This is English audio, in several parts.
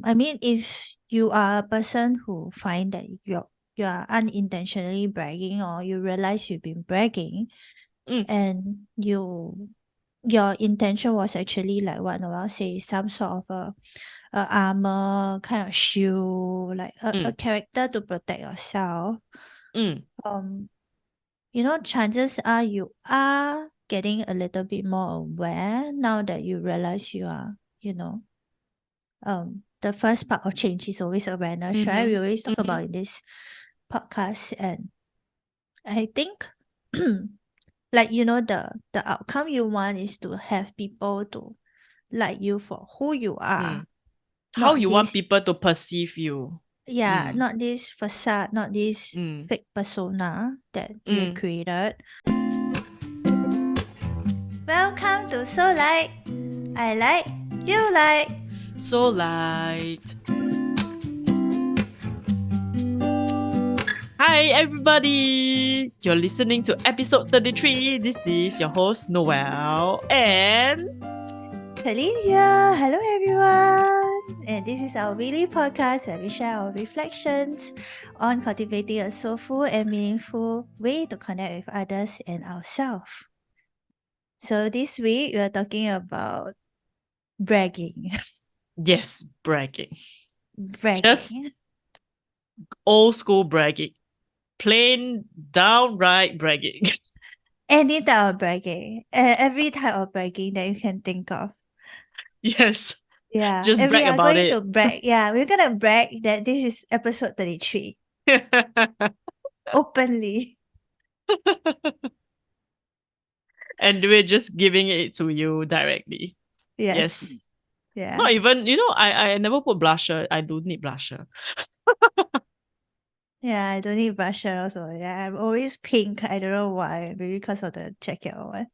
I mean, if you are a person who find that you are unintentionally bragging, or you realize you've been bragging, and your intention was actually like what Noel say, some sort of a armor kind of shield, like a character to protect yourself. Chances are you are getting a little bit more aware now that you realize you are, the first part of change is always awareness, right? We always talk about in this podcast, and I think like the outcome you want is to have people to like you for who you are. How Not you want this, people to perceive you. not this facade, not this fake persona that we have created. Welcome to So Light. I like, you like. So Light. Hi everybody! You're listening to episode 33. This is your host Noel and Kelyn here. Hello everyone. And this is our weekly podcast where we share our reflections on cultivating a soulful and meaningful way to connect with others and ourselves. So this week we are talking about bragging. yes, bragging. Bragging. Just old school bragging. Plain downright bragging. Any type of bragging. Every type of bragging that you can think of. Yes. Yeah. Just and brag we are about going it. to brag. Yeah, we're gonna brag that this is episode 33. Openly. And we're just giving it to you directly. Yes. Yeah. Not even, I never put blusher. I don't need blusher. Yeah, I don't need blusher also. Yeah, I'm always pink. I don't know why. Maybe because of the jacket or what.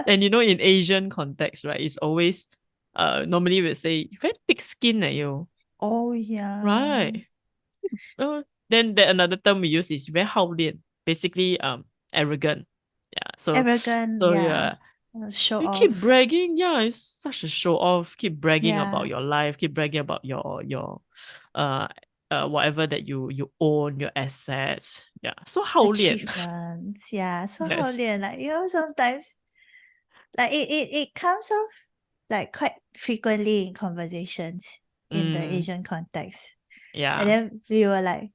And in Asian context, right, it's always normally we say very thick skin you. Oh yeah. Right. Then another term we use is very 好脸, basically arrogant. Yeah. Arrogant, yeah. Show You off. keep bragging, yeah, it's such a show off. Keep bragging about Yeah. your life, keep bragging about your whatever that you own, your assets. Yeah. So 好脸. Achievements. Yeah. So Yes. 好脸, like, sometimes like it comes off like quite frequently in conversations in the Asian context. Yeah. And then we will like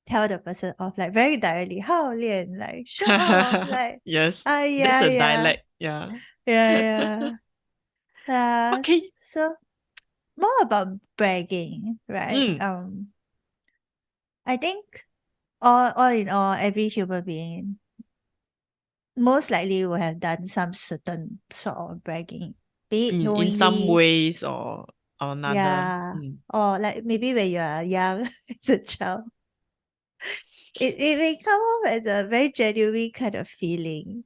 tell the person off like very directly, 好脸, like show off, like yes. yeah, That's a yeah. dialect. Yeah. Yeah. Okay. So more about bragging, right? I think all in all, every human being most likely will have done some certain sort of bragging, be it In some knowingly, ways or another. or like maybe when you are young as a child. It may come off as a very genuine kind of feeling.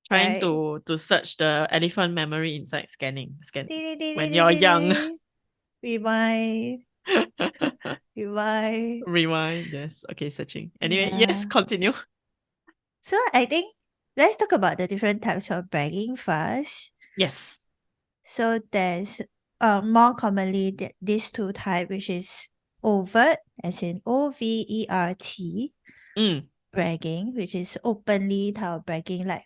Trying right? to search the elephant memory inside scanning Ding, ding, ding, when ding, you're ding, young. ding. Rewind. Rewind, yes. Okay, searching. Anyway, Yeah. yes, continue. So I think let's talk about the different types of bragging first. Yes. So there's more commonly these two types, which is overt, as in OVERT, bragging, which is openly type of bragging, like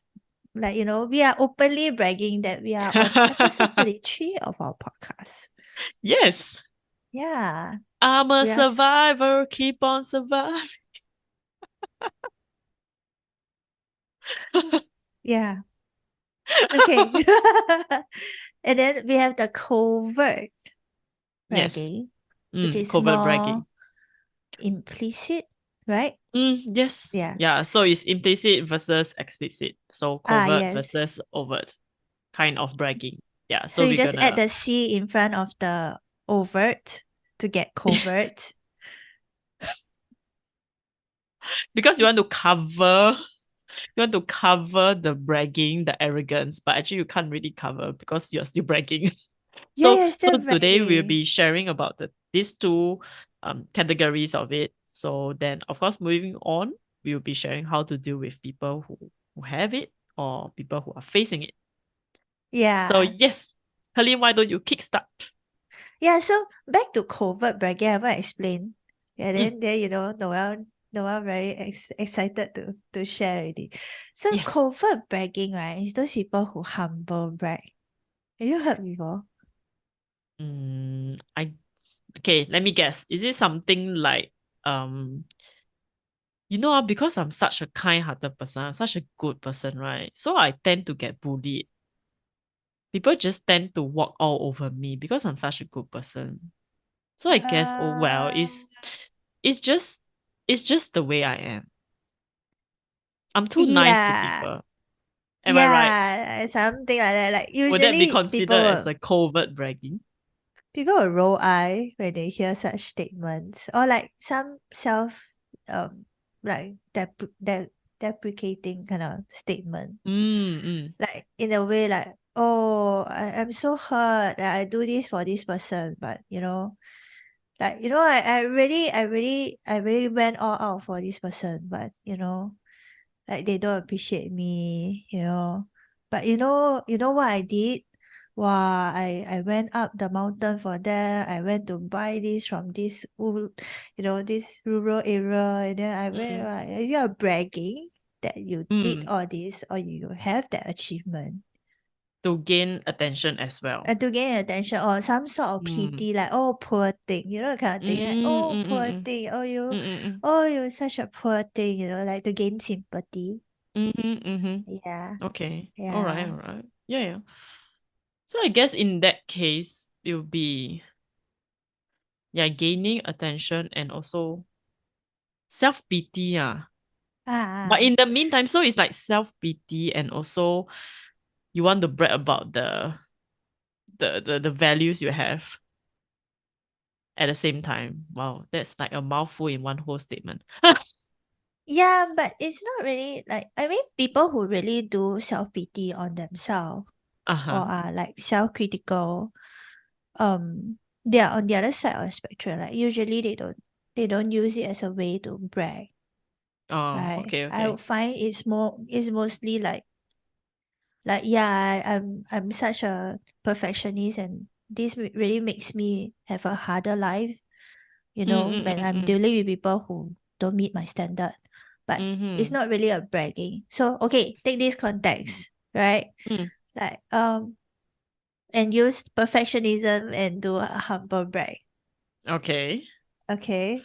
we are openly bragging that we are on episode 33 of our podcast. Yes. Yeah. I'm a survivor, keep on surviving. Yeah. Okay. And then we have the covert bragging, which is covert more bragging. implicit, right? Yes. Yeah. So it's implicit versus explicit. So covert versus overt kind of bragging. Yeah. So you just add the C in front of the overt to get covert. Because you want to cover the bragging, the arrogance, but actually you can't really cover because you're still bragging. So today we'll be sharing about these two categories of it. So then, of course, moving on, we'll be sharing how to deal with people who have it or people who are facing it. Yeah. So yes, Kelyn, why don't you kickstart? Yeah, so back to covert bragging, I haven't explained. Yeah, then you know, Noel very excited to share already. So Yes. covert bragging, right, is those people who humble brag. Have you heard before? I okay, let me guess. Is it something like um because I'm such a kind-hearted person, I'm such a good person, right? So I tend to get bullied. People just tend to walk all over me because I'm such a good person. So I guess, oh well, Uh, it's just it's just the way I am. I'm too nice to yeah, people. Am I right? yeah, something like that. Like Would that be usually considered as a covert bragging? people will roll eye when they hear such statements, or like some self um like deprecating kind of statement, Mm. like in a way like, oh, I'm so hurt that I do this for this person, but like I really went all out for this person, but like they don't appreciate me, but you know what I did. Wow, I went up the mountain for them. I went to buy this from this rural area, and then I went. Mm. You're bragging that you did Mm. all this, or you have that achievement, To gain attention as well. and to gain attention, or some sort of Mm. pity, like, oh, poor thing, kind of thing. Like, Mm, oh, mm, poor mm, thing. Oh, mm, mm, mm, you're such a poor thing. Like to gain sympathy. mm. Yeah, Okay. All right, yeah. all right. Yeah, yeah. So I guess in that case, it will be gaining attention and also self-pity. But Ah, in the meantime, so it's like self-pity and also you want to brag about the values you have at the same time. Wow, that's like a mouthful in one whole statement. yeah, but it's not really like, I mean, people who really do self pity on themselves or Uh-huh. are like self critical, they are on the other side of the spectrum. Like usually they don't use it as a way to brag, Oh, right? okay, I okay. would find it's mostly like yeah, I'm such a perfectionist, and this really makes me have a harder life, Mm, when I'm mm. dealing with people who don't meet my standard. But it's Mm-hmm. not really a bragging. So okay, take this context, right? Mm. Like and use perfectionism and do a humble brag. Okay. Okay.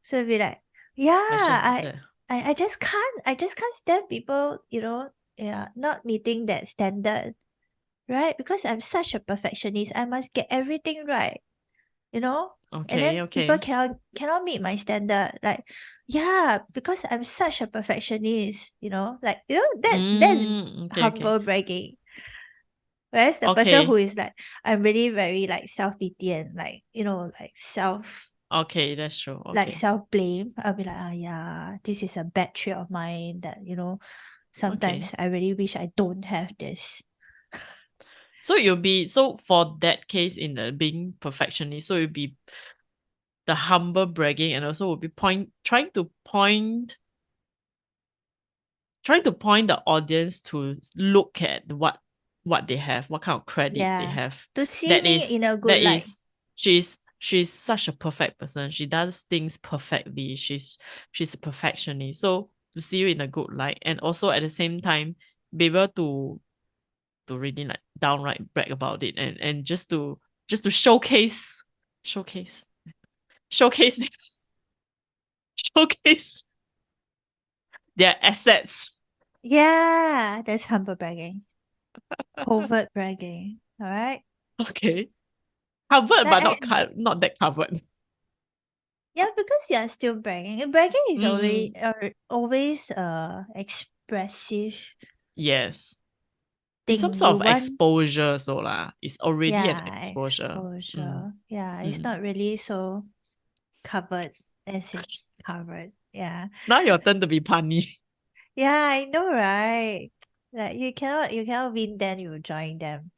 So be like, yeah, Perfectionism. I just can't stand people, yeah, not meeting that standard, right? Because I'm such a perfectionist. I must get everything right, you know? And Okay, then people okay. cannot meet my standard. Like, yeah, because I'm such a perfectionist, like that's Okay, okay. humble bragging. Whereas the person who Okay. is like, I'm really very like self pity and like, like Okay, that's true. Okay. self blame. I'll be like, yeah, this is a bad trait of mine that, Okay. sometimes I really wish I don't have this. So you'll be so for that case in the being perfectionist, so you'll be the humble bragging and also will be trying to point the audience to look at what they have, what kind of credits they Yeah. have. To see That me is in a good that light. is she's such a perfect person. She does things perfectly. She's a perfectionist. So to see you in a good light and also at the same time be able to really like downright brag about it and just to showcase showcase showcase their assets. Yeah, that's humble bragging. Covert bragging. All right. Okay. Covered, Like, but not that covered. yeah, because you're still bragging. And bragging is always Mm, always expressive yes. It's some thing. sort You of want, exposure, so lah. It's already an yeah, exposure. Mm, exposure. Yeah, it's mm. not really so covered as in covered. Yeah. Now your turn to be punny. Yeah, I know, right? Like you cannot win then you join them.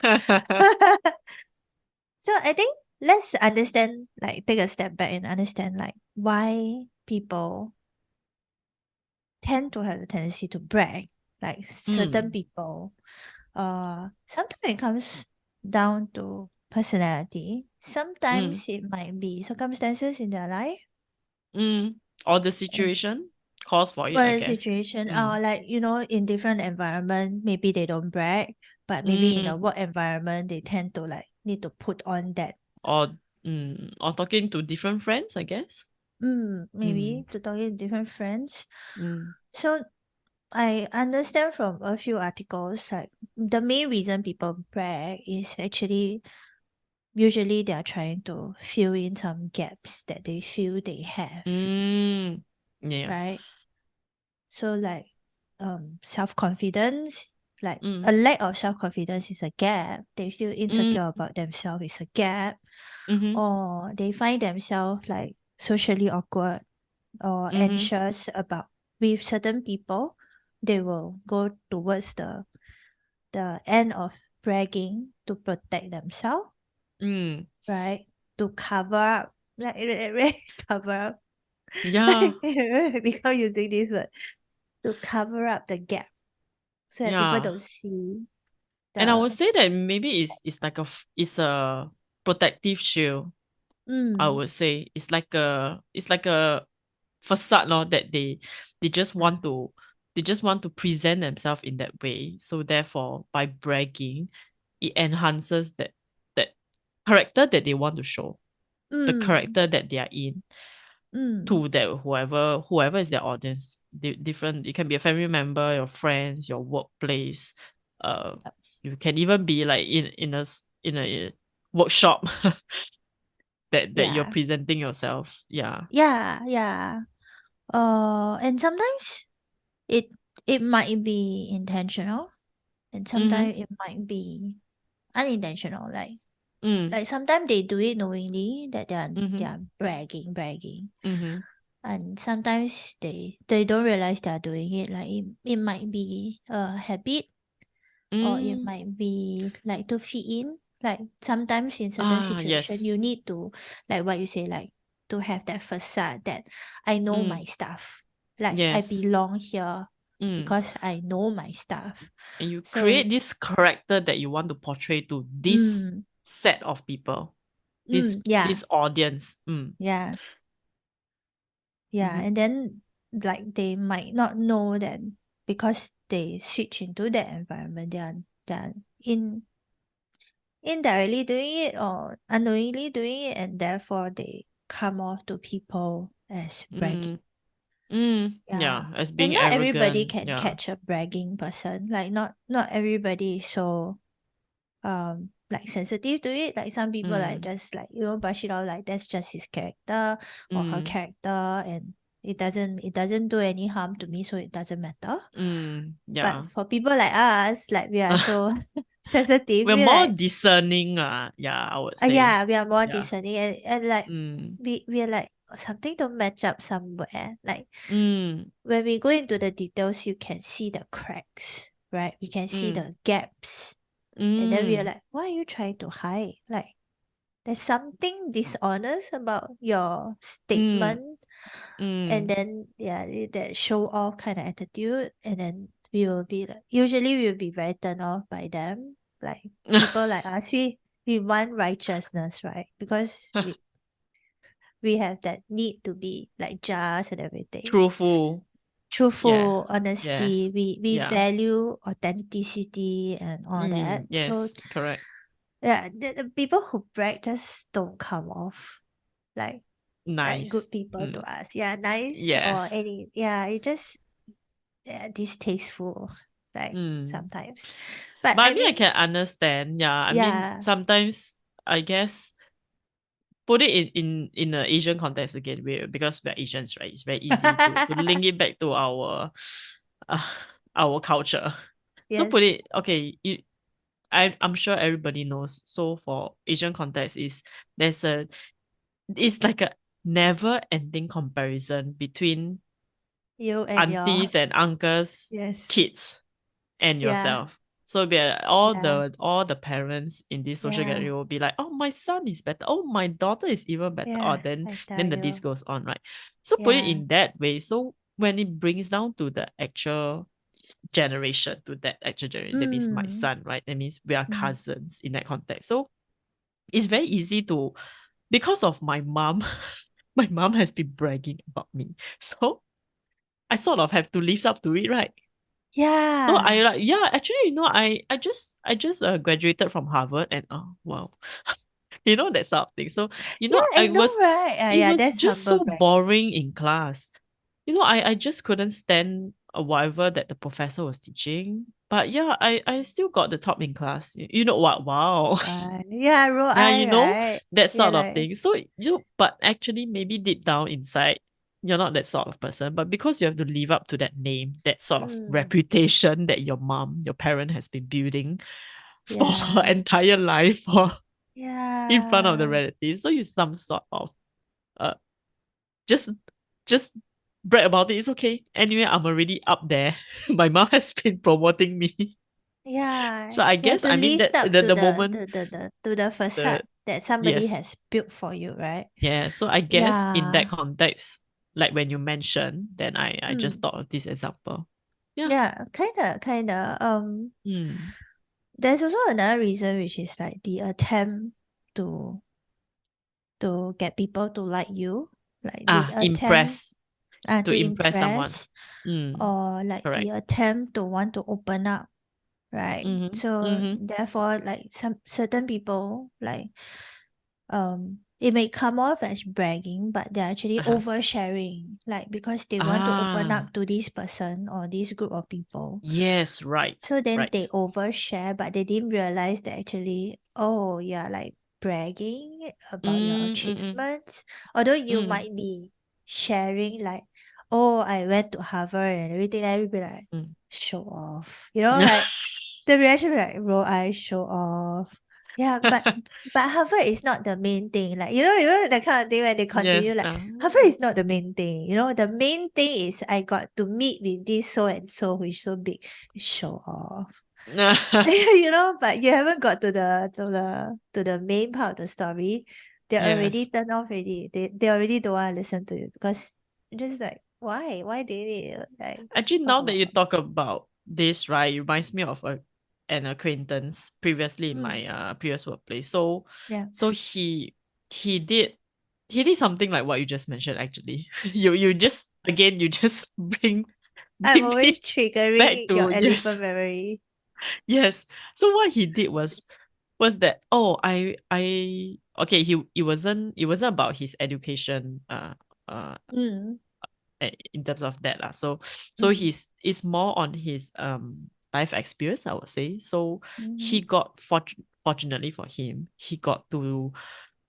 So I think let's understand, like take a step back and understand like why people tend to have a tendency to brag. Like certain Mm, people, sometimes it comes down to personality. Sometimes it might be circumstances in their life. Or the situation calls for it, Or I the guess. situation, like, in different environment, maybe they don't brag, but maybe in the work environment, they tend to like need to put on that. Or talking to different friends, I guess. Maybe to talking to different friends. Mm. So I understand from a few articles, like the main reason people brag is actually usually they are trying to fill in some gaps that they feel they have, Yeah. right? So like self-confidence, like a Mm. lack of self-confidence is a gap. They feel Mm. insecure about themselves is a gap. Mm-hmm. Or they find themselves like socially awkward or Mm-hmm. anxious about with certain people. They will go towards the end of bragging to protect themselves, Mm. right? To cover up, like really cover up. Yeah. Like, because using this word to cover up the gap so that people Yeah. don't see And I would the say that maybe it's like it's a protective shield. I mm would say it's like a facade, no, that they just yeah. want to they just want to present themselves in that way. So therefore, by bragging, it enhances that character that they want to show, the mm character that they are in, mm to that whoever is their audience. Different. It can be a family member, your friends, your workplace. Uh, you can even be like in a workshop that you're yeah presenting yourself. Yeah. yeah and sometimes it it might be intentional and Mm-hmm. sometimes it might be unintentional, Mm. like sometimes they do it knowingly that they Mm-hmm. are bragging, Mm-hmm. and sometimes they don't realize they are doing it, like it might be a habit, or it Mm. might be like to fit in, like sometimes in certain Ah, situation yes. you need to, like what you say, like to have that facade that I know my Mm. stuff, like I Yes. belong here Mm. because I know my stuff. And you So create this character that you want to portray to this mm, set of people, this yeah, audience. Mm. yeah, yeah, Mm-hmm. and then like they might not know that because they switch into that environment, they are in indirectly doing it or unknowingly doing it, and therefore they come off to people as bragging. Mm. Mm. Yeah. Yeah, as And being not everybody arrogant. can Yeah. catch a bragging person. Like not everybody is so like sensitive to it. Like some people like Mm. just like, brush it off like that's just his character or her Mm. character, and it doesn't do any harm to me, so it doesn't matter. Yeah. But for people like us, like we are so sensitive, We're we're more like, discerning, yeah, I would say. yeah, we are more Yeah. discerning, and like Mm. we are like something to match up somewhere. Like Mm. when we go into the details, you can see the cracks, right? We can see Mm. the gaps. And then we are Mm. like, why are you trying to hide? Like there's something dishonest about your Mm. statement. And Mm. then yeah, that show off kind of attitude. And then we will be like, usually we will be very turned off by them. Like people like us, we want righteousness, right? Because we have that need to be like just and everything. Truthful. Yeah. Truthful, honesty. Yes. We Yeah. value authenticity and all that. So Yes. Correct. yeah, the people who brag just don't come off like Nice. good people to Mm. us. Yeah, nice Yeah. or any, yeah, it just, yeah, distasteful like Mm. sometimes. But But I I mean, I mean, can understand. Yeah. I mean, yeah. sometimes I guess put it in the Asian context again, because we're Asians, right? It's very easy to link it back to uh, our culture. So put Yes. it okay. I'm sure everybody knows. So for Asian context, there's a it's like a never ending comparison between You and your, aunties and uncles, yes. kids, and Yeah. yourself. So we are, all Yeah. the parents in this social Yeah. gathering will be like, oh, my son is better. Oh, my daughter is even better. Oh, Yeah. then I tell then the list you. goes on, right? So put it Yeah. in that way. So when it brings down to the actual generation, that means my Mm. son, right? That means we are Mm. cousins in that context. So it's very easy to, because of my mom, my mom has been bragging about me. So I sort of have to live up to it, right? So I Yeah. like, yeah, actually, I just graduated from Harvard, and oh wow, that sort of thing. So, Yeah, I I know, was right? it Yeah, was that's just humble so brag. boring in class. I just couldn't stand whatever that the professor was teaching. But yeah, I still got the top in class. You know what? Wow. Yeah, roll Yeah, eye, right? that Yeah, sort of like thing. So but actually maybe deep down inside, you're not that sort of person. But because you have to live up to that name, that sort of mm, reputation that your parent has been building for her yeah. entire life for in front of the Yeah. relatives. So you some sort of uh just just brag about it. It's okay. Anyway, I'm already up there. My mom has been promoting me. Yeah. So I You have guess to I mean live that up the moment to the the facade that somebody yes. has built for you, right? Yeah, so I guess in that Yeah. context, like when you mentioned, then I just Mm. thought of this example. Yeah. Yeah, kinda. Mm. There's also another reason which is like the attempt to get people to like you, like the attempt Impress to to impress someone. impress, Mm. or like the Correct. attempt to want to open up, right? Mm-hmm. So Mm-hmm. therefore, like some certain people, like it may come off as bragging, but they're actually Uh-huh. oversharing, like because they want to open Ah, up to this person or this group of people. yes, right. So then they Right. overshare, but they didn't realize that actually, oh yeah, like bragging about your Mm, mm, mm, achievements. Although you mm, might be sharing like, oh, I went to Harvard and everything, I would be like, mm. show off. Like the reaction will be like roll eyes, show off. Yeah, but Harvard is not the main thing. Like that kind of thing when they continue Yes. like Harvard is not the main thing. The main thing is I got to meet with this so and so who is so big. Show off. But you haven't got to the main part of the story. They're already Yes. turned off already. They already don't want to listen to you because just like why? Why did they like Actually, talk now that you about talk about this, right, it reminds me of an acquaintance previously in my mm, previous workplace. So, yeah. so he did he did something like what you just mentioned. Actually, you just I'm bring me always back triggering your to yes, elephant memory. yes. So what he did was that, I okay, it wasn't about his education uh Mm, in terms of that lah. So mm, he's it's more on his life experience, I would say. So he mm. got fortunately for him, he got to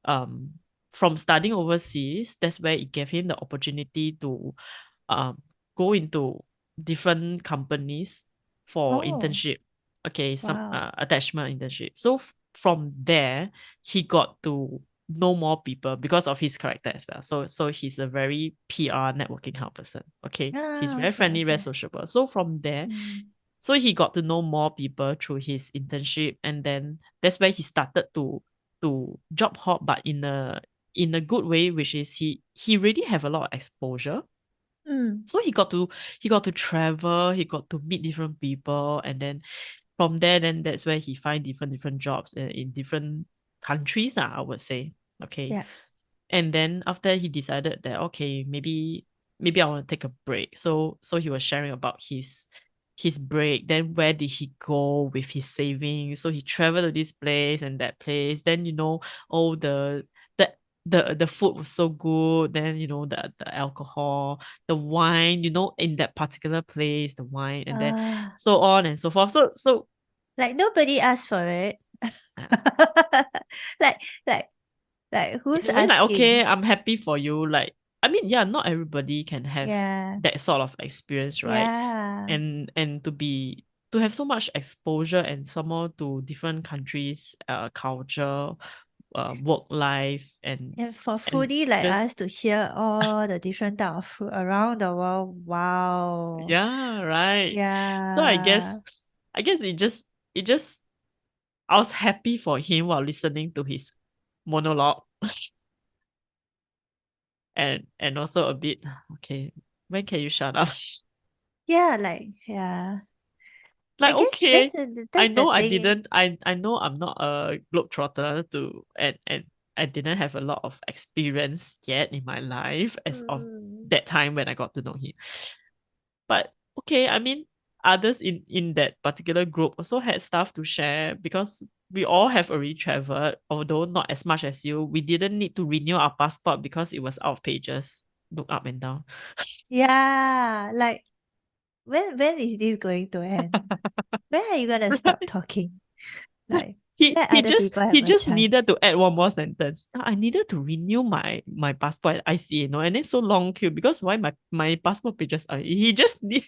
um from studying overseas. That's where it gave him the opportunity to um go into different companies for Oh, internship. Okay, some wow. attachment internship. So from there, he got to know more people because of his character as well. So he's a very PR networking kind of person. Okay, he's Ah, very okay, friendly, very okay. sociable. So from there, Mm. so he got to know more people through his internship, and then that's where he started to job hop, but in a good way, which is he really have a lot of exposure. Mm. So he got to travel, he got to meet different people, and then from there, then that's where he find different jobs in different countries, I would say. Okay. Yeah. And then after he decided that, okay, maybe I want to take a break. So he was sharing about his break. Then where did he go with his savings? So he traveled to this place and that place. Then oh, the the food was so good. Then the alcohol, the wine, in that particular place, the wine, and then Ah, so on and so forth. So like nobody asked for it. uh, like, like, in who's a way, like, okay, asking? I'm happy for you. Like, I mean, yeah, not everybody can have Yeah. that sort of experience, right? Yeah. And to have so much exposure and some more to different countries, culture, work life, And for and foodie like us just to hear all the different type of food around the world, wow. yeah, right. So I Yeah. guess I guess it just I was happy for him while listening to his monologue, and also a bit, okay, when can you shut up? Yeah, like, yeah. Like, I guess okay, I that's the know I thing. didn't I know I'm not a globetrotter to and I didn't have a lot of experience yet in my life as of Mm. that time when I got to know him. But okay, I mean, others in that particular group also had stuff to share because we all have already traveled, although not as much as you. We didn't need to renew our passport because it was out of pages. Look up and down. Yeah, like when is this going to end? When are you gonna stop talking? Like let He other just people have he a just needed chance. to add one more sentence. I needed to renew my passport at ICA, and then so long queue because why my passport pages are he just need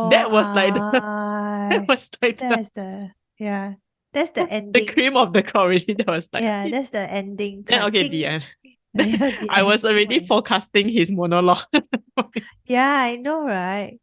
that was like that Right. was like That's the yeah. That's the the ending. cream of the crop really. That was like Yeah, okay. that's the ending Then part. okay, the Ding. end. Yeah, the I end. was Oh already my. forecasting his monologue. Yeah, I know, right?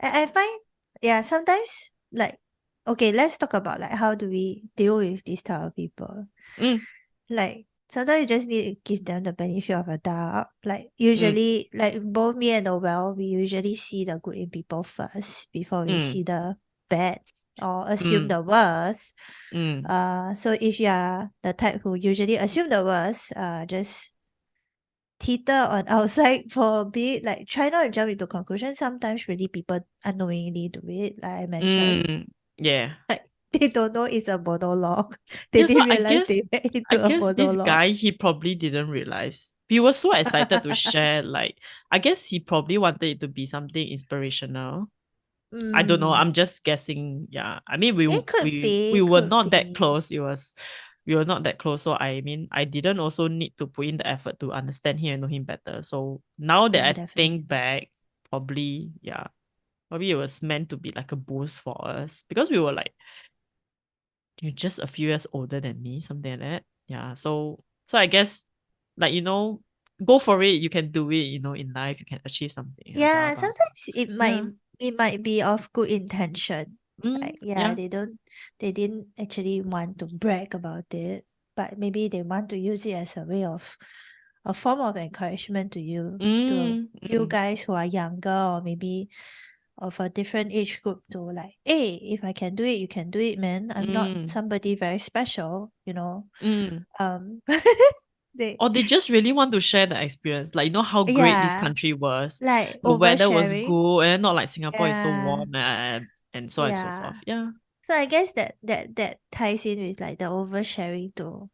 I find yeah, sometimes like okay, let's talk about like how do we deal with this type of people. Mm, Like sometimes you just need to give them the benefit of a doubt. Like mm, usually like both me and Noel, we usually see the good in people first before we mm, see the bad or assume mm, the worst. mm, So if you are the type who usually assume the worst, just teeter on outside for a bit. Like try not to jump into conclusions. Sometimes really people unknowingly do it, like I mentioned. mm. Yeah. Like they don't know it's a monologue. They Yeah, so didn't realize they went I into a guess this monologue. guy he probably didn't realize. We were so excited to share, like I guess he probably wanted it to be something inspirational. I don't know. Mm, I'm just guessing. Yeah. I mean it could we be, were could not that be. close. We were not that close. So I mean I didn't also need to put in the effort to understand him and know him better. So now that Yeah, I think definitely. back, probably yeah. Probably it was meant to be like a boost for us because we were like you're just a few years older than me, something like that. Yeah. So I guess like go for it. You can do it, in life you can achieve something and blah Yeah, blah. sometimes Yeah. it might be of good intention. Like yeah, Yeah. they didn't actually want to brag about it, but maybe they want to use it as a way of a form of encouragement to Mm, you mm, guys who are younger or maybe of a different age group to like, hey, if I can do it, you can do it, man. I'm not mm, somebody very special, you know. mm. Um they Or they just really want to share the experience. Like, how great this yeah, country was. like The weather was oversharing. good and not like Singapore is so Yeah. warm and so on and so Yeah. forth. Yeah. So I guess that ties in with like the oversharing to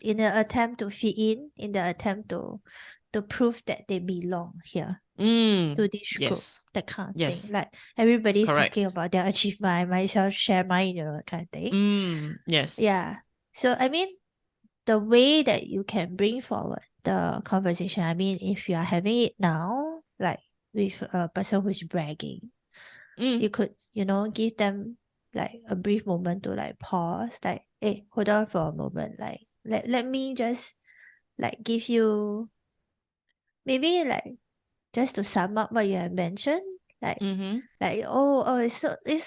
in the attempt to fit in the attempt to prove that they belong here Mm. to this group, Yes. that kind of thing. Yes. Like everybody's Correct. talking about their achievement, I might as well share mine, that kind of thing. Yes. Yeah. So I mean the way that you can bring forward the conversation, I mean if you are having it now, like with a person who's bragging, Mm. you could, give them like a brief moment to like pause, like, hey, hold on for a moment. Like let me just like give you maybe like just to sum up what you have mentioned. Like Mm-hmm. oh it's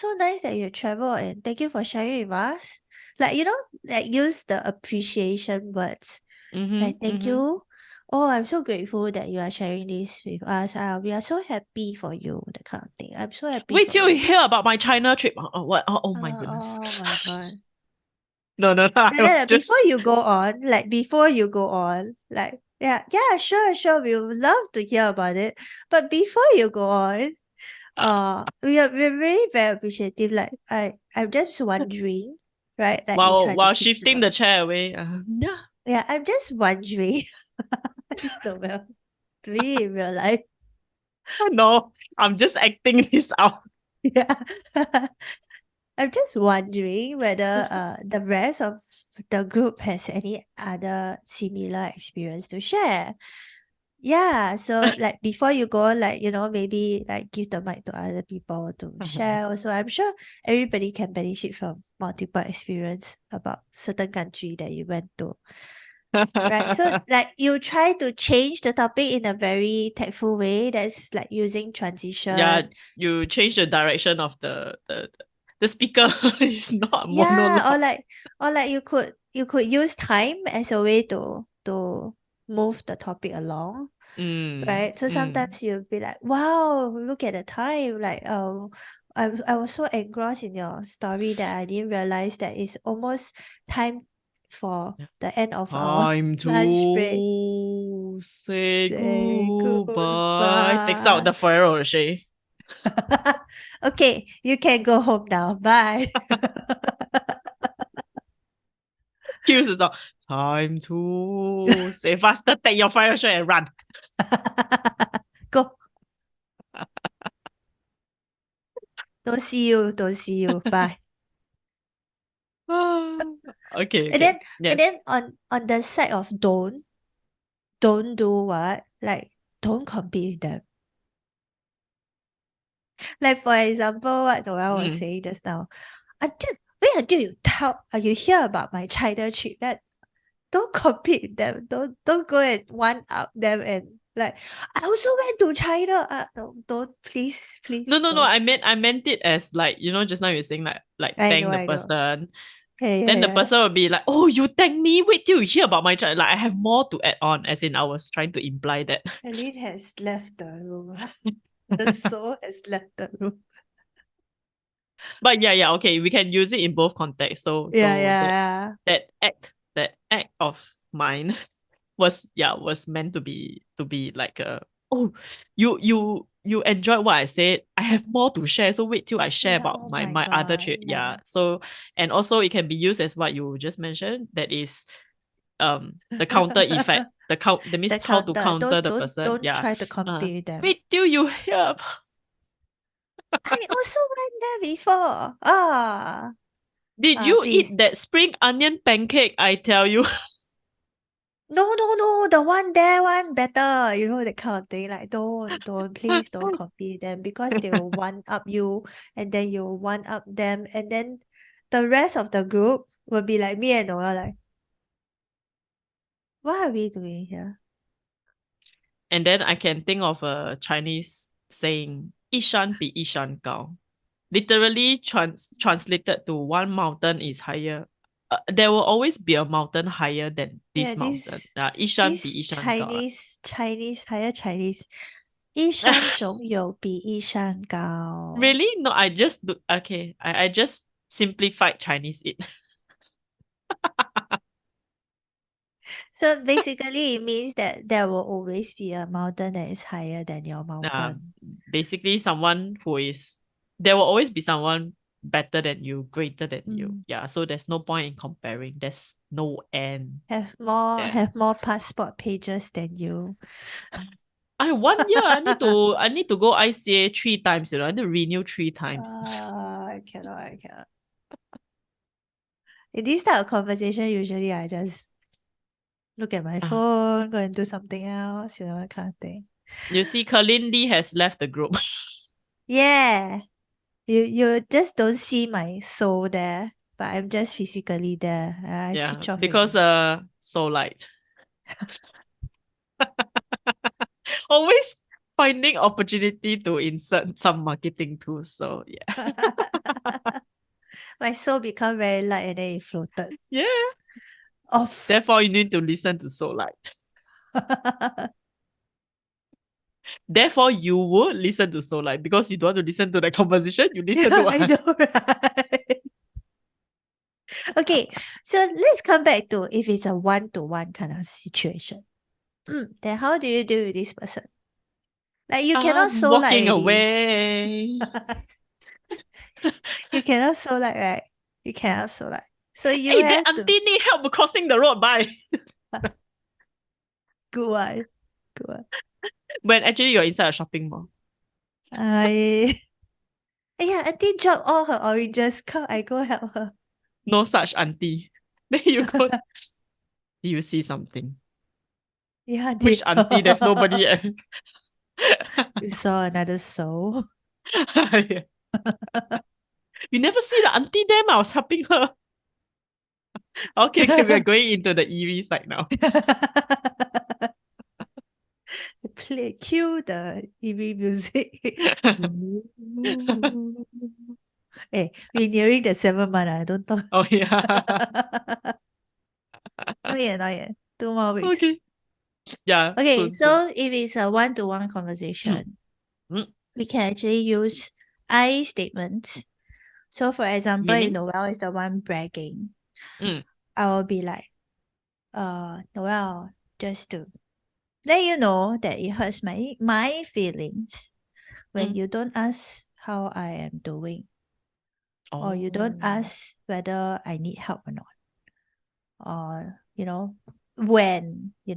so nice that you travel and thank you for sharing with us. Like, like use the appreciation words. Mm-hmm. Like thank Mm-hmm. you. Oh, I'm so grateful that you are sharing this with us. We are so happy for you, that kind of thing. I'm so happy Wait for till you you. hear about my China trip. What? Oh my goodness. Oh my god. No, no, no. I was Before just. you go on, like, yeah, sure, we would love to hear about it. But before you go on, we're really very appreciative. Like, I'm just wondering, right? Like, you while try to while tease shifting about. the chair away. Yeah. Yeah, I'm just wondering. It's the well, really in real life. No, I'm just acting this out. Yeah. I'm just wondering whether the rest of the group has any other similar experience to share. Yeah, so like before you go, like, maybe like give the mic to other people to share. Also, I'm sure everybody can benefit from multiple experience about certain country that you went to. Right. So like you try to change the topic in a very tactful way that's like using Yeah, transition. you change the direction of the speaker. It's not a Yeah, monologue. or like you could use time as a way to move the topic along. Mm, Right. So mm, sometimes you'll be like, wow, look at the time. Like, I was so engrossed in your story that I didn't realize that it's almost time for the end of our Time lunch break. to say Say goodbye. Takes out goodbye. the Ferrero Rocher. Okay, you can go home now. Bye. Cues the song. Time to say faster. Take your Ferrero Rocher and run. Go. Don't see you. Don't see you. Bye. Okay, And okay. then and Yes. then on the side of don't do what? Like don't compete with them. Like for example, what Noel was Mm. saying just now. Wait until you tell you hear about my China trip. That don't compete with them. Don't go and one up them and like I also went to China. Don't please No. don't. I meant it as like, just now you're saying like thank the I know. person. Then the Yeah. person will be like, oh, you thank me. Wait till you hear about my child. Like I have more to add on, as in I was trying to imply that. Kelyn has left the room. The soul has left the room. But yeah, okay, we can use it in both contexts. So so Yeah. that act of mine was meant to be like a, oh, you enjoyed what I said. I have more to share. So wait till I share Yeah. about Oh my my my other god. trip. Yeah. Yeah. So, and also it can be used as what you just mentioned. That is the counter effect. That means The how to counter. counter the person. Don't Yeah. try to Uh compete with them. wait till you hear. I also went there before. Did you eat Please. that spring onion pancake? I tell you. No. The one there one better. You know that kind of thing. Like please don't compete with them because they will one up you and then you will one up them and then the rest of the group will be like me and Noel like, what are we doing here? And then I can think of a Chinese saying, 一山比一山高. Literally translated to one mountain is higher. There will always be a mountain higher than Yeah, this mountain. 一山比一山高. Chinese higher Chinese. 一山总有比一山高。Really? No, I just do okay. I just simplified Chinese it. So basically, it means that there will always be a mountain that is higher than your Uh, mountain. Basically someone who is, there will always be someone better than you, greater than you. Mm. Yeah. So there's no point in comparing. There's no end there. Have more passport pages than you. I 1 year I need to go ICA 3 times, I need to renew 3 times. I cannot. In this type of conversation, usually I just look at my Ah, phone, go and do something else, that kind of thing. you see, Kelyn Lee has left the group. Yeah. You just don't see my soul there, but I'm just physically there. I Yeah, switch off because already. so light. Always finding opportunity to insert some marketing tools. So yeah. My soul become very light and then it floated Yeah. off. Therefore, you need to listen to so light. Therefore, you would listen to so light because you don't want to listen to the conversation. You listen Yeah, to I us. know, right? Okay, so let's come back to if it's a one-to-one kind of situation. Then how do you deal with this person? Like you cannot I'm soul light walking already. away. You cannot soul light, right? You cannot soul light. So you Hey, that have to auntie need help crossing the road by. good one. Good one. When actually you're inside a shopping mall. I yeah, auntie drop all her oranges. Come, I go help her. No such auntie. Then you go, you see something. Yeah, Which they auntie? There's nobody. You saw another soul. You never see the auntie there. I was helping her. Okay, we are going into the eerie side now. Cue the EV music. Hey, we're nearing the 7 month. I don't talk. Oh yeah. Not yet. 2 more weeks. Okay. Yeah, Okay, soon. so if it's a one-to-one conversation, we can actually use I statements. So for example, if Meaning? Noel is the one bragging, Mm, I will be like, Noel, just to let you know that it hurts my feelings when mm. you don't ask how I am doing, or you don't Oh. ask whether I need help or not, or when you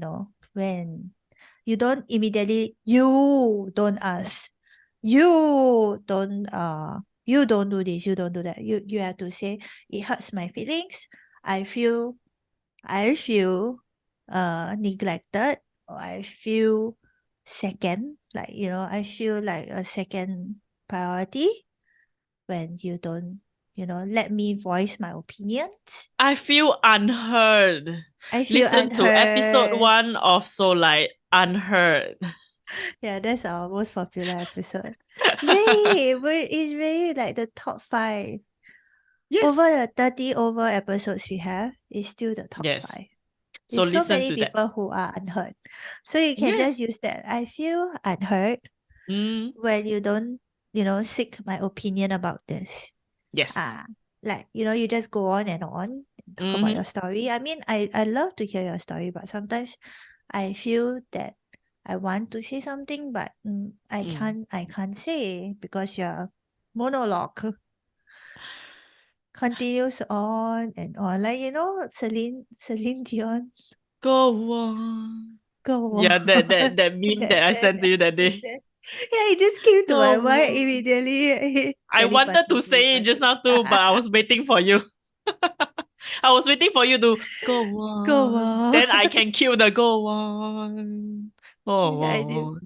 don't immediately, you don't do this, you don't do that, you have to say it hurts my feelings. I feel i feel neglected, or I feel second, I feel like a second priority when you don't let me voice my opinions. I feel unheard. I feel Listen to episode unheard. 1 of Soullight, Unheard. Yeah, that's our most popular episode. It's really like the top five. Over Yes. the 30 over episodes we have, it's still the top Yes. five. So There's so listen many to that. people who are unheard. So you can just Yes. use that. I feel unheard Mm, when you don't, seek my opinion about this. yes. Ah, you just go on and talk about Mm-hmm. your story. I mean, I love to hear your story, but sometimes I feel that I want to say something, but Mm. I can't say because your monologue continues on and on. Like, Celine Dion, Go on. go on. Yeah, that meme that I sent to you that day. Yeah, it just came to my Go mind on. immediately. I wanted Telepathy, to say it just telepathy. now too, but I was waiting for you. I was waiting for you to go Go on. on. Then I can cue the go on. Go I do. on.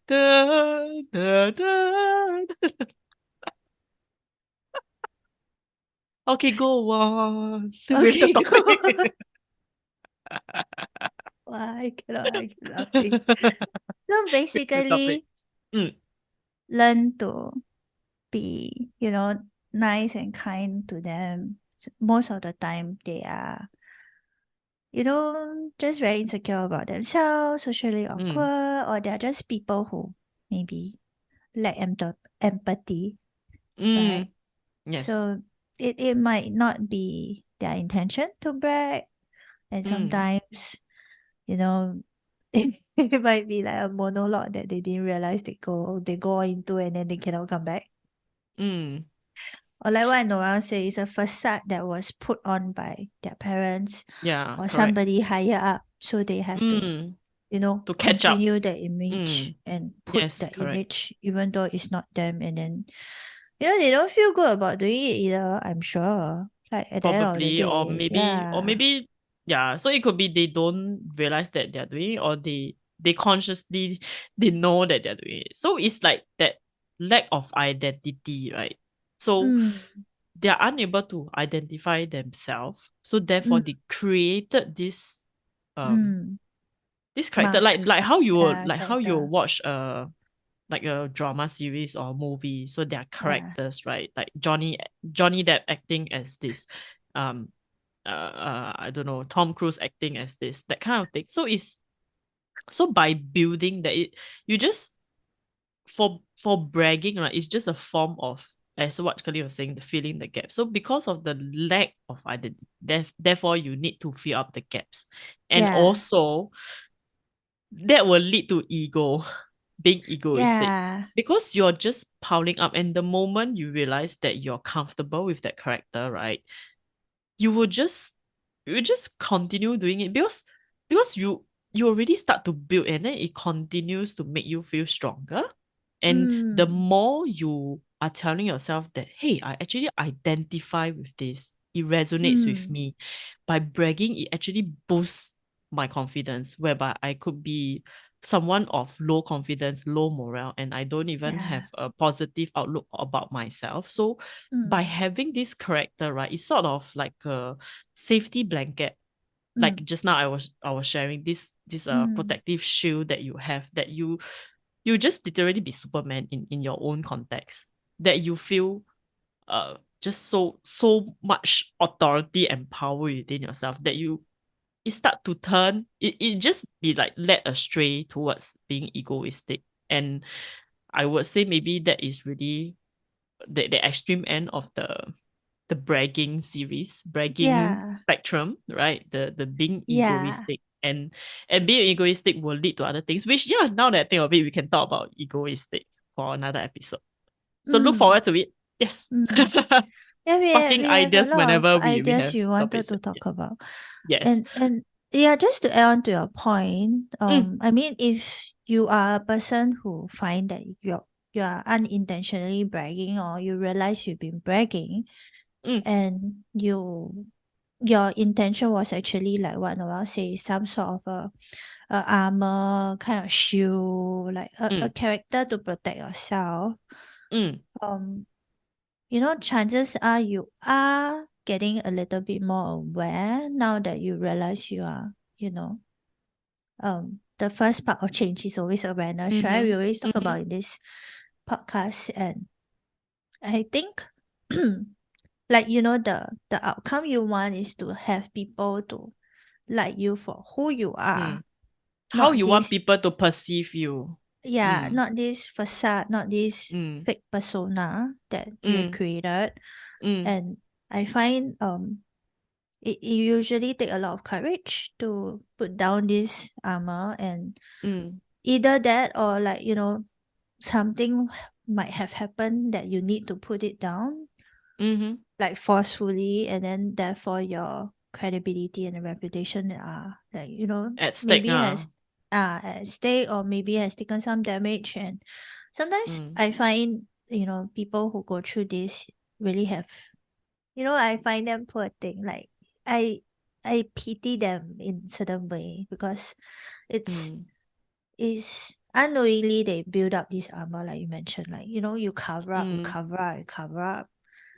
Da, da, da. Okay, go on with the Okay, go on. topic. Why I cannot, I keep laughing. So With the topic. basically, Mm, learn to be, nice and kind to them. Most of the time, they are, just very insecure about themselves, socially mm, awkward, or they're just people who maybe lack empathy, right? mm. Yes. So it might not be their intention to brag, and Mm, sometimes, you know, it might be like a monologue that they didn't realize they go into and then they cannot come back. mm. Or like what Noel says, it's a facade that was put on by their parents Yeah, or correct. somebody higher up. So they have to, Mm. To catch up. continue the image Mm. and put Yes, the correct. image, even though it's not them. And then, they don't feel good about doing it either, I'm sure. Like at the end of the Probably, day, or yeah. maybe, yeah. So it could be they don't realize that they're doing it, or they consciously they know that they're doing it. So it's like that lack of identity, right? So Mm, they're unable to identify themselves. So therefore, mm, they created um mm. this character, like Mask. Yeah, how you character. watch like a drama series or movie. So there are Yeah. characters, right? Like Johnny Depp acting as this, um, I don't know, Tom Cruise acting as this, that kind of thing. So it's so by building that, you just for bragging, right? It's just a form of, as what Kelly was saying, the filling the gap. So because of the lack of identity, therefore you need to fill up the gaps, and Yeah. also that will lead to ego, being egoistic, Yeah. because you're just piling up. And the moment you realize that you're comfortable with that character, right, you will just continue doing it, because you already start to build, and then it continues to make you feel stronger. And the Mm, more you are telling yourself that, hey, I actually identify with this, it resonates with mm. me, by bragging, it actually boosts my confidence, whereby I could be someone of low confidence, low morale, and I don't even Yeah. have a positive outlook about myself. So by Mm, having this character, right, it's sort of like a safety blanket. Like mm, just now, I was sharing this mm. protective shield that you have, that you just literally be Superman in your own context, that you feel just so much authority and power within yourself, that it start to turn, it just be like led astray towards being egoistic. And I would say maybe that is really the extreme end of the bragging series, bragging Yeah. spectrum, right? The being Yeah. egoistic, and being egoistic will lead to other things, which, yeah, now that I think of it, we can talk about egoistic for another episode. So look Mm. forward to it. Yes. Mm. Yeah, Sparking we have a ideas lot of whenever we ideas have you wanted topics. to talk Yes. about. Yes. And yeah, just to add on to your point, Mm, I mean, if you are a person who find that you are unintentionally bragging, or you realize you've been bragging, mm, and your intention was actually like what Noel say, some sort of a armor kind of shield, like a mm, character to protect yourself. mm, Um, chances are you are getting a little bit more aware now that you realize you are, the first part of change is always awareness, right? mm-hmm, We always talk mm-hmm, about in this podcast, and I think like the outcome you want is to have people to like you for who you are, mm. How not you want this, people to perceive you. yeah, Mm, not this facade, not this mm, fake persona that you have mm, created. mm, And I find it usually take a lot of courage to put down this armor, and mm, either that, or like something might have happened that you need to put it down mm-hmm. like forcefully, and then therefore your credibility and reputation are like At stake, maybe ah. has at stake, or maybe has taken some damage. And sometimes Mm, I find people who go through this really have, I find them poor thing. Like I I pity them in certain way, because it's mm, is unknowingly they build up this armor, like you mentioned, like you cover up, you mm. cover up, you cover up,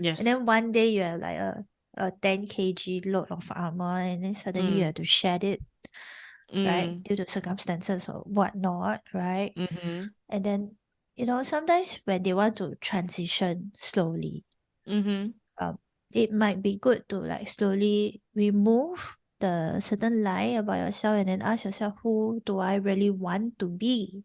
and Yes. then one day you have like a 10 kg load of armor, and then suddenly you Mm, have to shed it, right, mm, due to circumstances or whatnot, right? mm-hmm, And then sometimes when they want to transition slowly, mm-hmm, um, it might be good to like slowly remove the certain lie about yourself, and then ask yourself, who do I really want to be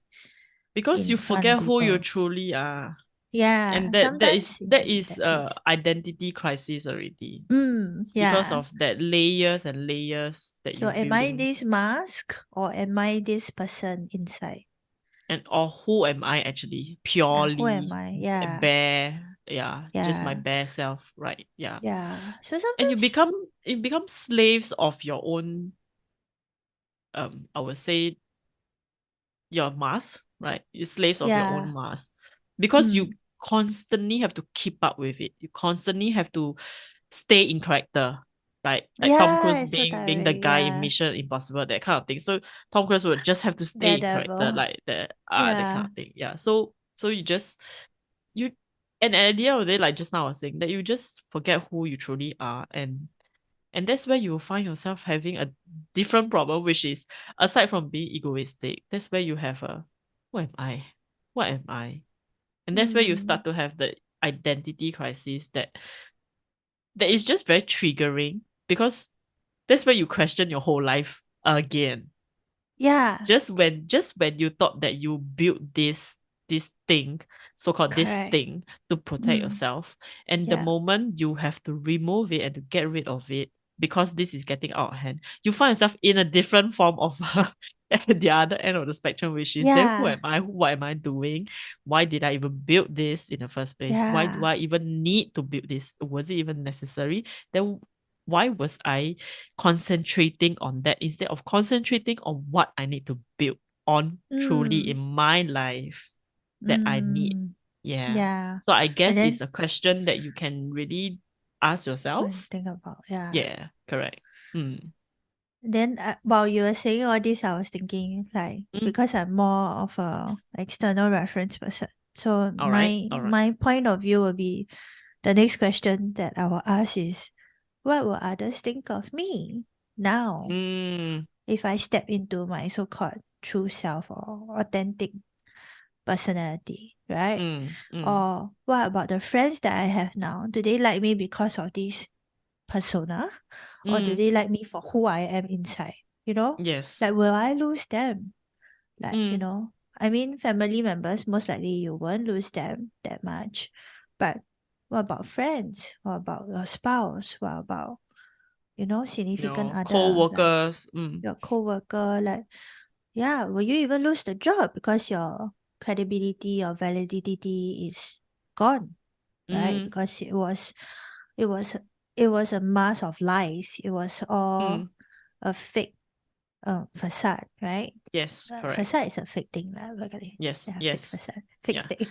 because you in front of forget who you people? truly are. Yeah, And that that is sometimes that in is that case. identity crisis already, because Yeah. of that layers and layers that So you're am I building. this mask, or am I this person inside? And or who am I actually? Yeah, who am Purely I? Yeah. bare, yeah, just my Yeah. bare self, right? Yeah. Yeah. So And sometimes, you become slaves of your own, I would say, your mask, right? You're slaves of your yeah. own mask, because you Mm. constantly have to keep up with it. You constantly have to stay in character, right? Like Tom Yeah, Cruise it's so being the tiring. guy in Yeah. Mission Impossible, that kind of thing. So Tom Cruise would just have to stay in character, Daredevil. like that kind Yeah. of thing. Yeah. So you and at the end of the day, like just now I was saying, that you just forget who you truly are, and that's where you will find yourself having a different problem, which is, aside from being egoistic, that's where you have a, who am I? What am I? And that's where you Mm. start to have the identity crisis, that is just very triggering, because that's where you question your whole life again. Yeah. Just when you thought that you built this thing, so-called this Correct. thing, to protect Mm. yourself, and the Yeah. moment you have to remove it and to get rid of it, because this is getting out of hand, you find yourself in a different form of at the other end of the spectrum, which is, then who Yeah. am I? What am I doing? Why did I even build this in the first place? Why do Yeah. I even need to build this? Was it even necessary? Then why was I concentrating on that instead of concentrating on what I need to build on truly in Mm. my life that I need? Mm. Yeah. Yeah. So I And guess it's then a question that you can really ask go and yourself. think about, yeah. Yeah, correct. Mm. Then while you were saying all this, I was thinking like, Mm. because I'm more of a external reference person. So All right. my All right. my point of view will be, the next question that I will ask is, what will others think of me now Mm. if I step into my so-called true self or authentic personality, right? Mm. Mm. Or what about the friends that I have now? Do they like me because of this persona, or do Mm. they like me for who I am inside? You know, Yes. like will I lose them? Like Mm. I mean, family members, most likely you won't lose them that much. But what about friends? What about your spouse? What about, significant other, like co-workers. your co-worker? Like, yeah, will you even lose the job because your credibility or validity is gone, right? Mm, Because it was, it was a mass of lies. It was all mm. a fake facade, right? Yes, correct. Facade is a fake thing, lah. Basically. Yes, Yeah, fake yes. facade, Yeah. fake.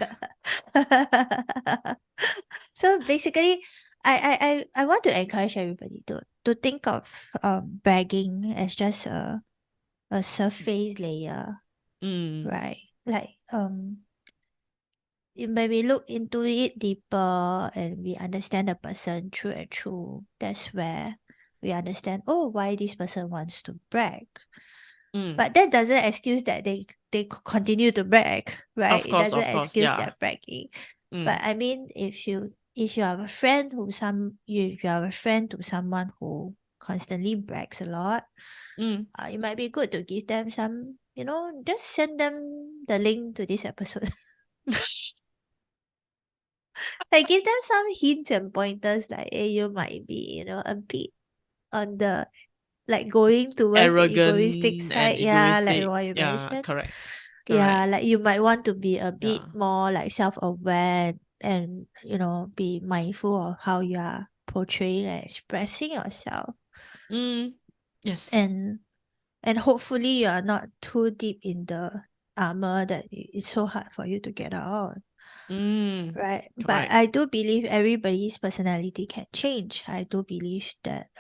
So basically, I want to encourage everybody to think of bragging as just a surface layer, Mm, right? Like when we look into it deeper and we understand the person through and through, that's where we understand, oh, why this person wants to brag. mm. But that doesn't excuse that they continue to brag, right? It doesn't Of course, excuse yeah. their bragging. But Mm, I mean, if you have a friend you have a friend to someone who constantly brags a lot, mm. it might be good to give them some, just send them the link to this episode. Like give them some hints and pointers, like hey, you might be, a bit on the like going towards the egoistic Arrogant and side. Yeah, like egoistic. what you Yeah, mentioned. correct. Yeah, Correct. like you might want to be a bit Yeah. more like self-aware and, be mindful of how you are portraying and expressing yourself. Mm. Yes. And hopefully you are not too deep in the armor that it's so hard for you to get out. Mm. Right. But Correct. I do believe everybody's personality can change. I do believe that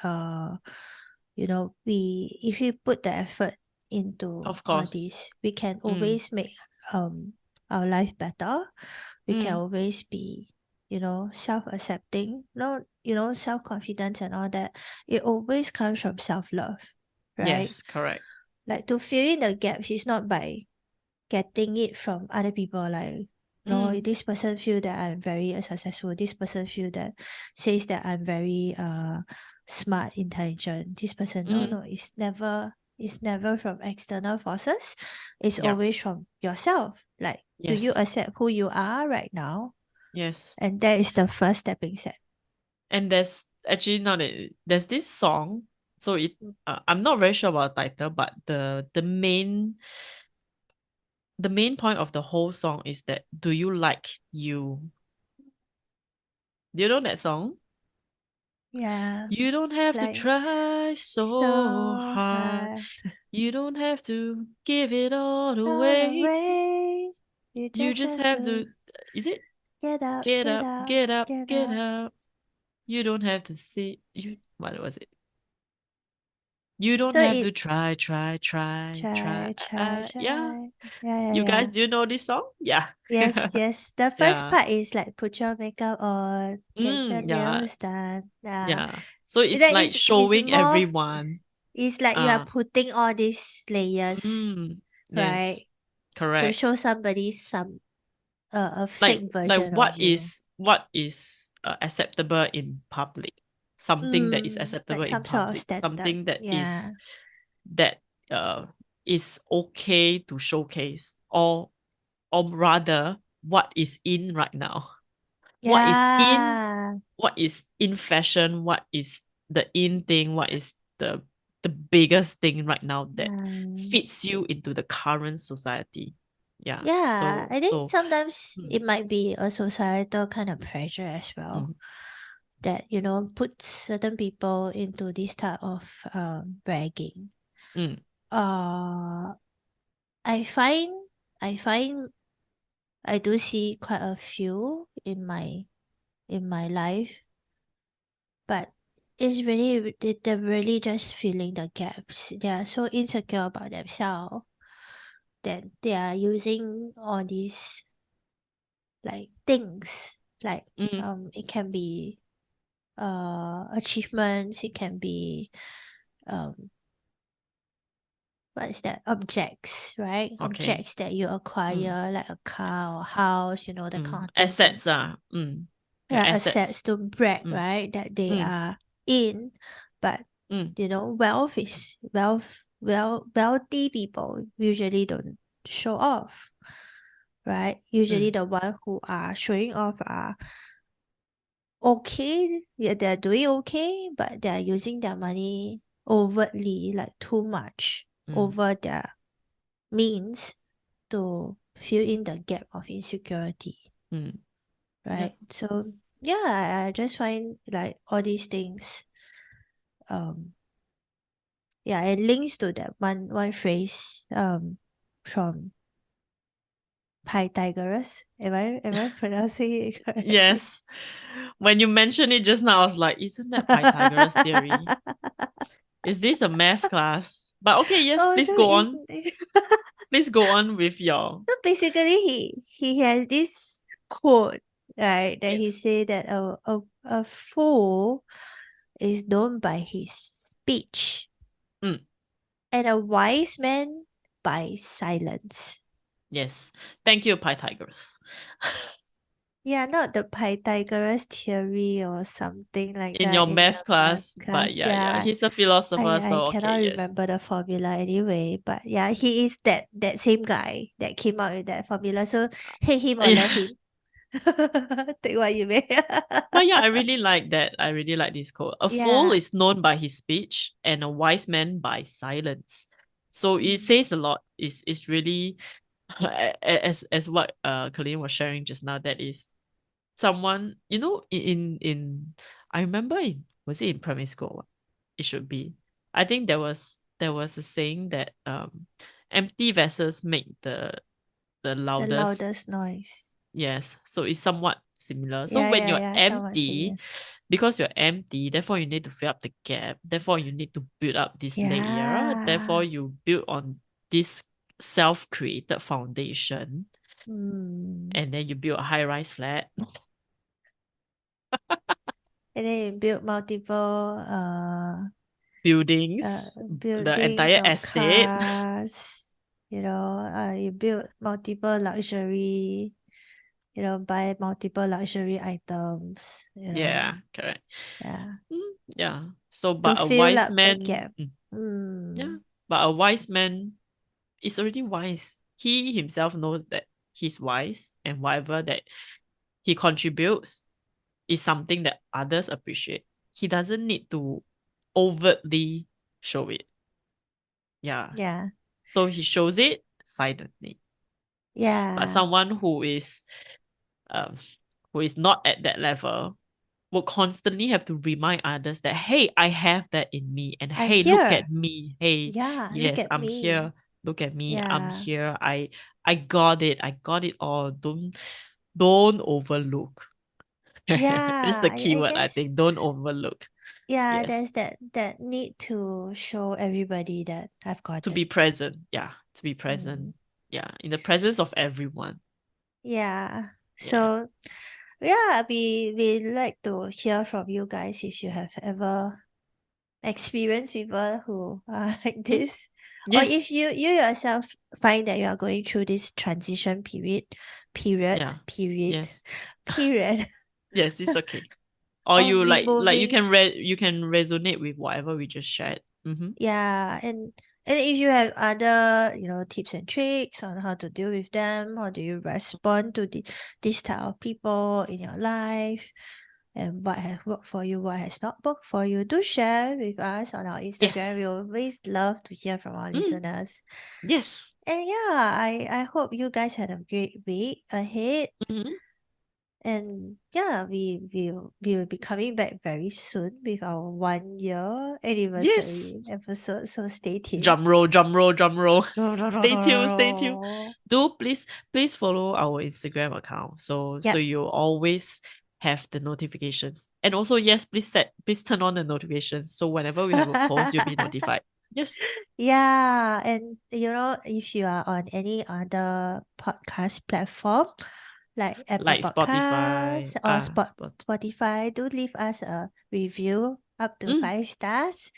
we if we put the effort into Of all course. this, we can Mm. always make our life better. We can Mm. always be, self-accepting, no, self-confidence and all that. It always comes from self-love, right? Yes, correct. Like to fill in the gaps is not by getting it from other people, like no, Mm. this person feel that I'm very successful, this person feel that says that I'm very smart, intelligent, this person, no, Mm. no, it's never from external forces. It's Yeah. always from yourself. Like, do you Yes. accept who you are right now? Yes. And that is the first stepping set. And there's actually not there's this song. So I'm not very sure about the title, but the main point of the whole song is that do you like you? Do you know that song? Yeah, You don't have to like try so so hard. hard You don't have to give it all all the away. way. You You just just have have to to, is it get up, get get up, up, get up, get get up. up. You don't have to see you. What was it? You don't So have to it try, try, try, try. try, try, Yeah. try. Yeah, yeah, You yeah. guys, do you know this song? Yeah. Yes, yes. The first Yeah. part is like put your makeup on, get your Yeah. nails done. Yeah. Yeah. So it's That like is showing more everyone. it's like you are Uh, putting all these layers, yes. right? To Correct. show somebody some a Like fake version of what you. is acceptable in public, something that is acceptable Like in some sort of public, standard. something that Yeah. is okay to showcase, or rather what is in right now, what is in Yeah. what is in fashion, what is the in thing, what is the biggest thing right now that Yeah. fits you into the current society. Yeah, Yeah, so I think sometimes mm, it might be a societal kind of pressure as well mm, that, puts certain people into this type of bragging. mm, Uh, I find, I find, I do see quite a few in my life, but it's really they're really just filling the gaps. They are so insecure about themselves that they are using all these like things like mm. it can be achievements, it can be um what is that, objects, right? Okay. Objects that you Mm, acquire like a car or house, that kind of thing, to assets yeah, yeah, assets. assets to brag, mm, right, that they mm, are in. But mm, wealthy people usually don't show off. right? Usually the one who are showing off are okay. Yeah, they're doing okay, but they're using their money overtly, like too much over their means to fill in the gap of insecurity. Right. Yep. So yeah, I just find like all these things yeah, it links to that one phrase from Pythagoras. Am I pronouncing it correctly? Yes. When you mentioned it just now, I was like, isn't that Pythagoras theory? Is this a math class? But okay, yes, Oh please no, go on. it's Please go on with your so basically he has this quote, right, that he yes. said that a fool is known by his speech Mm, and a wise man by silence. yes. Thank you, Pythagoras. Yeah, not the Pythagoras theory or something like In that your in the math math class, but class. yeah. Yeah, He's a philosopher, I so okay, cannot yes. remember the formula anyway. But yeah, he is that same guy that came up with that formula. So hate him or love Yeah. him. Take what you may. But yeah, I really like that. I really like this quote. A fool Yeah. is known by his speech, and a wise man by silence. So it Mm. says a lot. It's really as what Kelyn was sharing just now. That is someone in I remember was it in primary school? Or what? It should be. I think there was a saying that empty vessels make the The loudest. loudest noise. Yes, so it's somewhat similar. So Yeah, when yeah, you're yeah. Somewhat empty, similar. because you're empty, therefore you need to fill up the gap. Therefore you need to build up this layer. Therefore Yeah. you build on this self-created foundation, Mm. and then you build a high-rise flat. And then you build multiple Buildings, the buildings entire or estate. cars, you build multiple luxury, buy multiple luxury items, Yeah, correct. yeah, Yeah. So, to but a fill wise up the man, gap. Mm, yeah, but a wise man is already wise. He himself knows that he's wise, and whatever that he contributes is something that others appreciate. He doesn't need to overtly show it. Yeah. yeah, So he shows it silently. But yeah, someone um who is not at that level will constantly have to remind others that hey, I have that in me, and I'm hey, look here. at me. Hey, Yeah, look yes, at I'm me. here. Look at me. I'm Yeah, here. I got it. I got it all. Don't overlook. That's the yeah. key I word, I guess. think. Don't overlook. Yeah, Yes. there's that need to show everybody that I've got To it. be present. Yeah. To be Mm. present. Yeah. In the presence of everyone. Yeah. Yeah. So yeah, we like to hear from you guys if you have ever experienced people who are like Mm? this. Or Yes. if you yourself find that you are going through this transition period, Yeah. period, Yes. period Yes, it's okay. Or of you like removing. you can resonate with whatever we just shared. Mm-hmm. Yeah, and if you have other, tips and tricks on how to deal with them, how do you respond to this type of people in your life, and what has worked for you, what has not worked for you, do share with us on our Instagram. We Yes. always love to hear from our Mm. listeners. Yes. And yeah, I hope you guys had a great week ahead. Mm-hmm. And yeah, we will be coming back very soon with our 1 year Yes. anniversary episode. So stay tuned. Drum roll, drum roll, drum roll. Stay tuned, stay tuned. Do please follow our Instagram account so Yep. you always have the notifications. And also, yes, please turn on the notifications so whenever we have a post, you'll be notified. Yes. Yeah, and if you are on any other podcast platform like Apple Like Spotify. Podcasts or Spot. Spotify, do leave us a review up to Mm, 5 stars.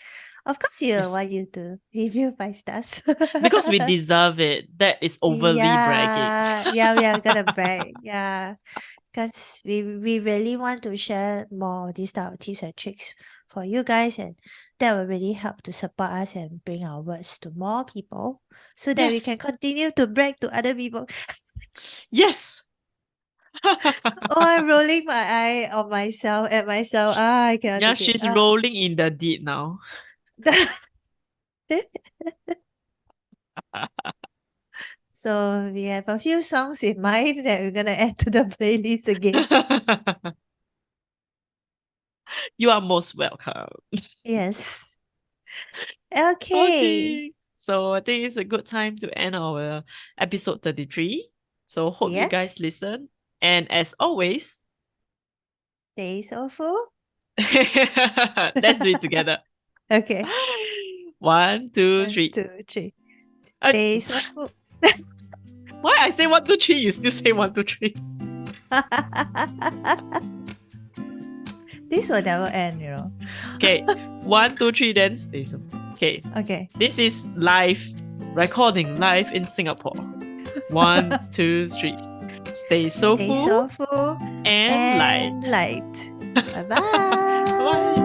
Of course, you yes. want you to review 5 stars. Because we deserve it. That is overly bragging. Yeah, yeah, we are gonna brag. Yeah, because we really want to share more of these type of tips and tricks for you guys, and that will really help to support us and bring our words to more people so that we Yes. can continue to brag to other people. Yes. I'm rolling my eye on myself at myself. I cannot Yeah, take it. she's rolling in the deed now. So we have a few songs in mind that we're gonna add to the playlist again. You are most welcome. Yes. Okay. Okay. So I think it's a good time to end our episode 33. So hope you guys Yes. listen. And as always, Stay soulful. let's do it together. Okay. 1, 2, 1, 3. 2, 3. Uh, Stay soulful. why I say 1, 2, 3, you still say 1, 2, 3? This will never end, you know. Okay. 1, 2, 3, then stay soulful. Okay. Okay. This is live recording live in Singapore. 1, 2, 3. Stay soulful, Stay soulful and light. Bye-bye. Bye.